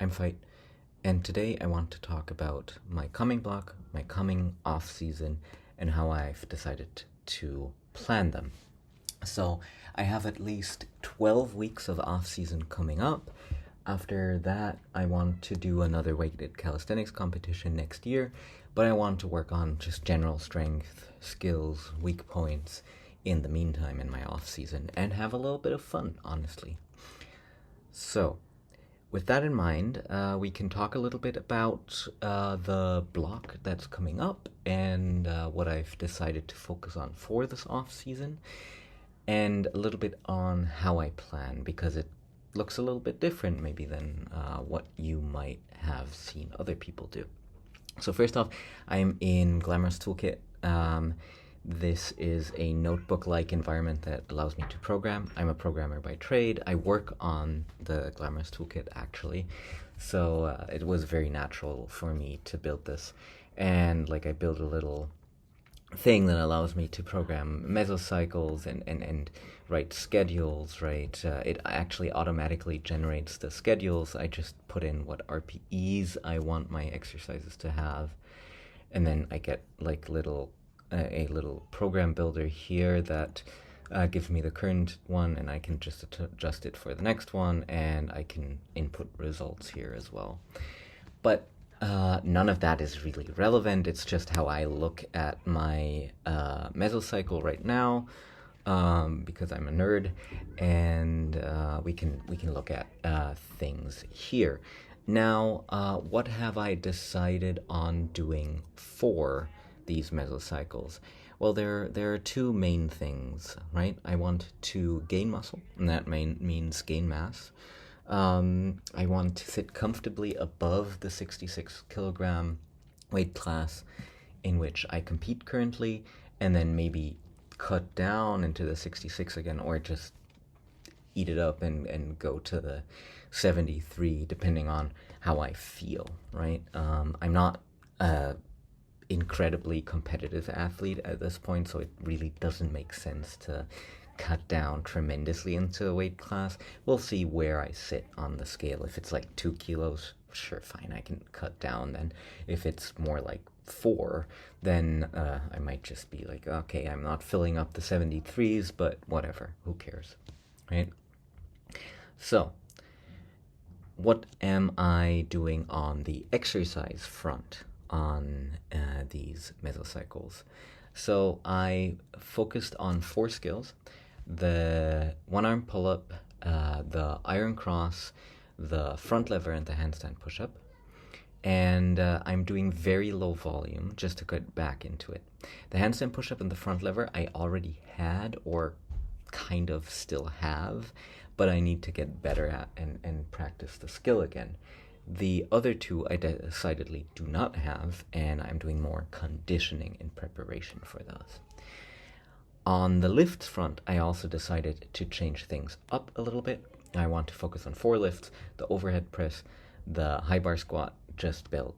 I'm Fight, and today I want to talk about my coming block, my coming off season, and how I've decided to plan them. So I have at least 12 weeks of off season coming up. After that, I want to do another weighted calisthenics competition next year, but I want to work on just general strength, skills, weak points in the meantime in my off season and have a little bit of fun, honestly. So, with that in mind, we can talk a little bit about the block that's coming up and what I've decided to focus on for this off season, and a little bit on how I plan, because it looks a little bit different maybe than what you might have seen other people do. So first off, I'm in Glamorous Toolkit. This is a notebook-like environment that allows me to program. I'm a programmer by trade. I work on the Glamorous Toolkit, actually. So it was very natural for me to build this. And I built a little thing that allows me to program mesocycles and write schedules, right? It actually automatically generates the schedules. I just put in what RPEs I want my exercises to have. And then I get a little program builder here that gives me the current one, and I can just adjust it for the next one, and I can input results here as well. But none of that is really relevant. It's just how I look at my mesocycle right now, because I'm a nerd, and we can look at things here. Now, what have I decided on doing for these mesocycles? Well, there are two main things, right? I want to gain muscle, and that means gain mass. I want to sit comfortably above the 66 kilogram weight class in which I compete currently, and then maybe cut down into the 66 again, or just eat it up and go to the 73, depending on how I feel, right? I'm not incredibly competitive athlete at this point, so it really doesn't make sense to cut down tremendously into the weight class. We'll see where I sit on the scale. If it's 2 kilos, sure, fine, I can cut down. Then if it's more 4, then I might just be okay, I'm not filling up the 73s, but whatever, who cares, right? So what am I doing on the exercise front on these mesocycles? So I focused on 4 skills: the one-arm pull-up, the iron cross, the front lever, and the handstand push-up. And I'm doing very low volume just to get back into it. The handstand push-up and the front lever I already had, or kind of still have, but I need to get better at and practice the skill again. The other two I decidedly do not have, and I'm doing more conditioning in preparation for those. On the lifts front, I also decided to change things up a little bit. I want to focus on 4 lifts: the overhead press, the high bar squat, just belt,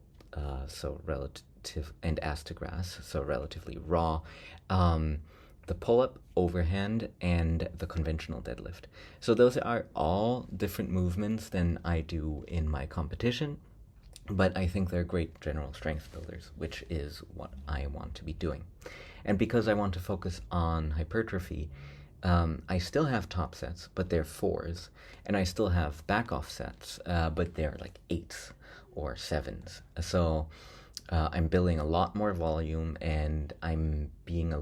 so relative, and ass to grass, so relatively raw, the pull-up, overhand, and the conventional deadlift. So those are all different movements than I do in my competition, but I think they're great general strength builders, which is what I want to be doing. And because I want to focus on hypertrophy, I still have top sets, but they're 4s, and I still have back off sets, but they're 8s or 7s. So I'm building a lot more volume, and I'm being a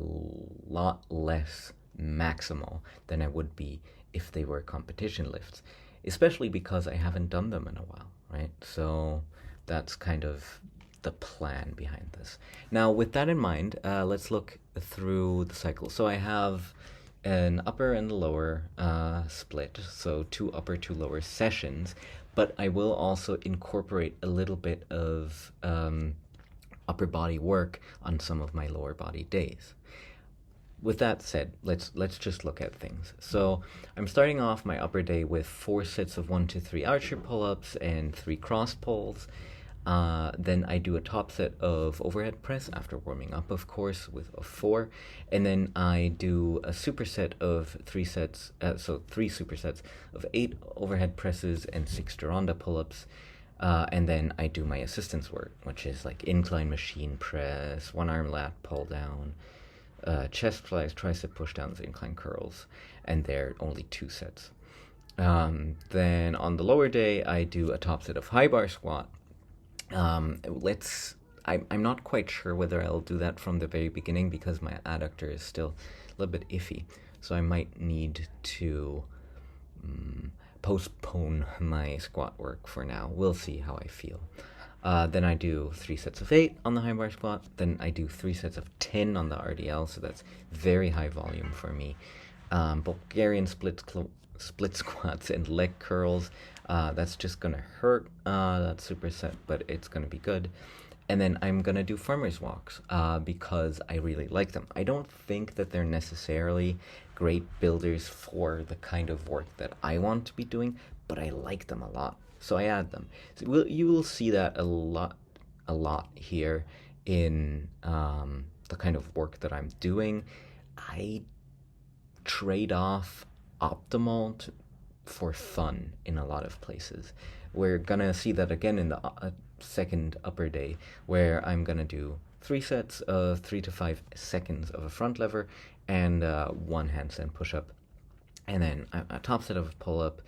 lot less maximal than I would be if they were competition lifts, especially because I haven't done them in a while, right? So that's kind of the plan behind this. Now, with that in mind, let's look through the cycle. So I have an upper and lower split, so 2 upper, 2 lower sessions, but I will also incorporate a little bit of upper body work on some of my lower body days. With that said, let's just look at things. So I'm starting off my upper day with 4 sets of 1 to 3 archer pull-ups and 3 cross pulls. Then I do a top set of overhead press after warming up, of course, with a 4. And then I do a superset of 3 sets, so 3 supersets of 8 overhead presses and 6 Duranda pull-ups. And then I do my assistance work, which is like incline machine press, one arm lat pull down, chest flies, tricep push downs, incline curls, and they're only 2 sets. Then on the lower day, I do a top set of high bar squat. I'm not quite sure whether I'll do that from the very beginning because my adductor is still a little bit iffy. So I might need to postpone my squat work for now. We'll see how I feel. Then I do 3 sets of 8 on the high bar squat. Then I do 3 sets of 10 on the RDL, so that's very high volume for me. Bulgarian split squats and leg curls. That's just gonna hurt that superset, but it's gonna be good. And then I'm gonna do farmers walks because I really like them. I don't think that they're necessarily great builders for the kind of work that I want to be doing, but I like them a lot, so I add them. So you will see that a lot here in the kind of work that I'm doing. I trade off optimal for fun in a lot of places. We're gonna see that again in the second upper day, where I'm gonna do 3 sets of 3 to 5 seconds of a front lever and 1 handstand push-up, and then a top set of pull-up,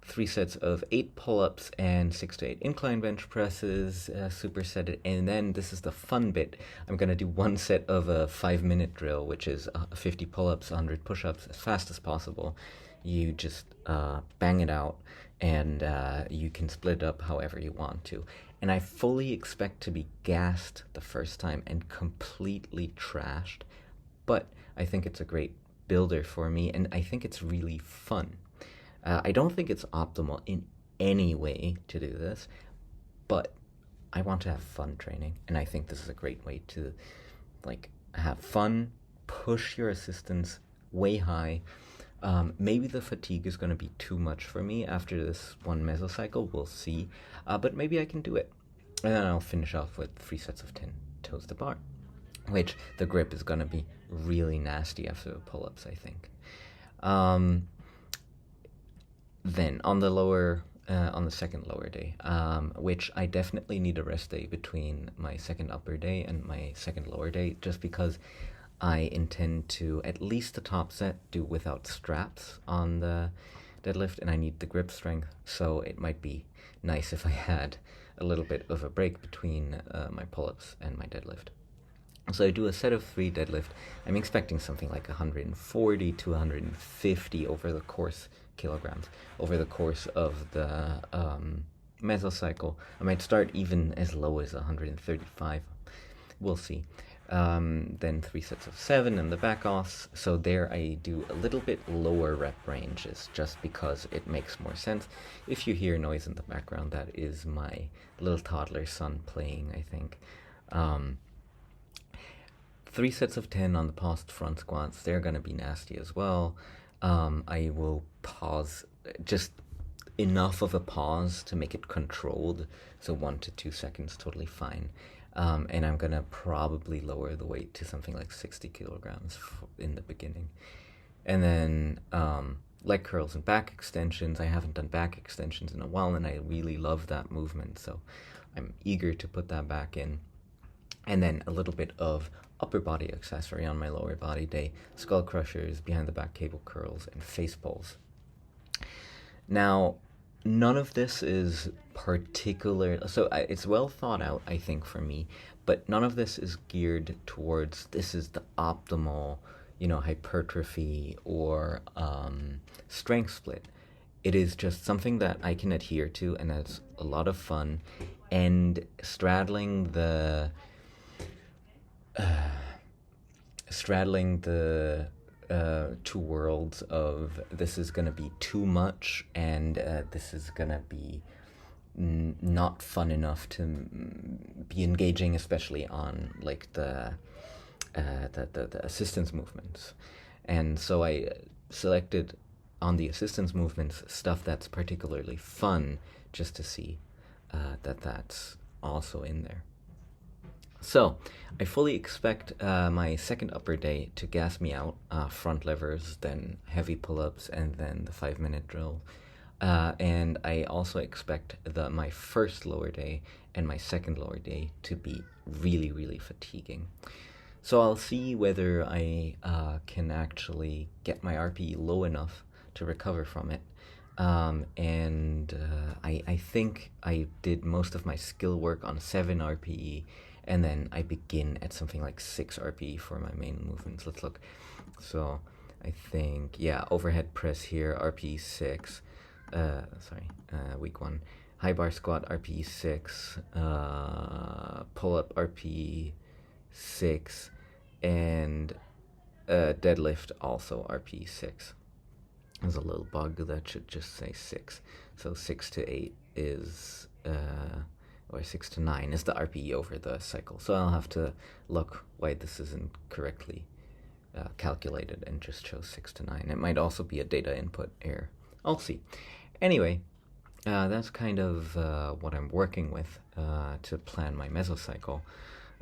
3 sets of 8 pull-ups and 6 to 8 incline bench presses, supersetted, and then this is the fun bit. I'm gonna do 1 set of a 5-minute drill, which is 50 pull-ups, 100 push-ups, as fast as possible. You just bang it out, and you can split it up however you want to. And I fully expect to be gassed the first time and completely trashed, but I think it's a great builder for me, and I think it's really fun. I don't think it's optimal in any way to do this, but I want to have fun training, and I think this is a great way to have fun, push your assistance way high. Maybe the fatigue is going to be too much for me after this one mesocycle, we'll see, but maybe I can do it. And then I'll finish off with 3 sets of 10 toes to bar, which the grip is going to be really nasty after the pull-ups, I think. Then on the second lower day, which I definitely need a rest day between my second upper day and my second lower day, just because I intend to, at least the top set, do without straps on the deadlift, and I need the grip strength, so it might be nice if I had a little bit of a break between my pull-ups and my deadlift. So I do a set of 3 deadlift. I'm expecting something like 140 to 150 kilograms over the course of the mesocycle. I might start even as low as 135. We'll see. Then 3 sets of 7 and the back offs. So there I do a little bit lower rep ranges just because it makes more sense. If you hear noise in the background, that is my little toddler son playing, I think. 3 sets of 10 on the paused front squats. They're going to be nasty as well. I will pause just enough of a pause to make it controlled. So 1 to 2 seconds, totally fine. And I'm going to probably lower the weight to something like 60 kilograms in the beginning. And then leg curls and back extensions. I haven't done back extensions in a while, and I really love that movement, so I'm eager to put that back in. And then a little bit of upper body accessory on my lower body day, skull crushers, behind the back cable curls, and face pulls. Now, none of this is particular, so it's well thought out, I think, for me, but none of this is geared towards this is the optimal, hypertrophy or strength split. It is just something that I can adhere to, and that's a lot of fun, and straddling the two worlds of this is going to be too much and this is going to be not fun enough to be engaging, especially on the assistance movements. And so I selected on the assistance movements stuff that's particularly fun, just to see that's also in there. So, I fully expect my second upper day to gas me out, front levers, then heavy pull-ups, and then the 5-minute drill. And I also expect my first lower day and my second lower day to be really, really fatiguing. So I'll see whether I can actually get my RPE low enough to recover from it. I think I did most of my skill work on 7 RPE, and then I begin at something like 6 RPE for my main movements. Let's look. So I think, yeah, overhead press here, RPE 6. Week 1. High bar squat, RPE 6. Pull up, RPE 6. And deadlift, also RPE 6. There's a little bug that should just say 6. So 6 to 8 is, or 6 to 9 is the RPE over the cycle. So I'll have to look why this isn't correctly calculated and just shows 6 to 9. It might also be a data input error. I'll see. Anyway, that's kind of what I'm working with to plan my mesocycle.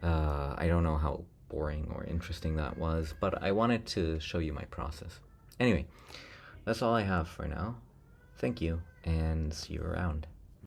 I don't know how boring or interesting that was, but I wanted to show you my process. Anyway, that's all I have for now. Thank you, and see you around.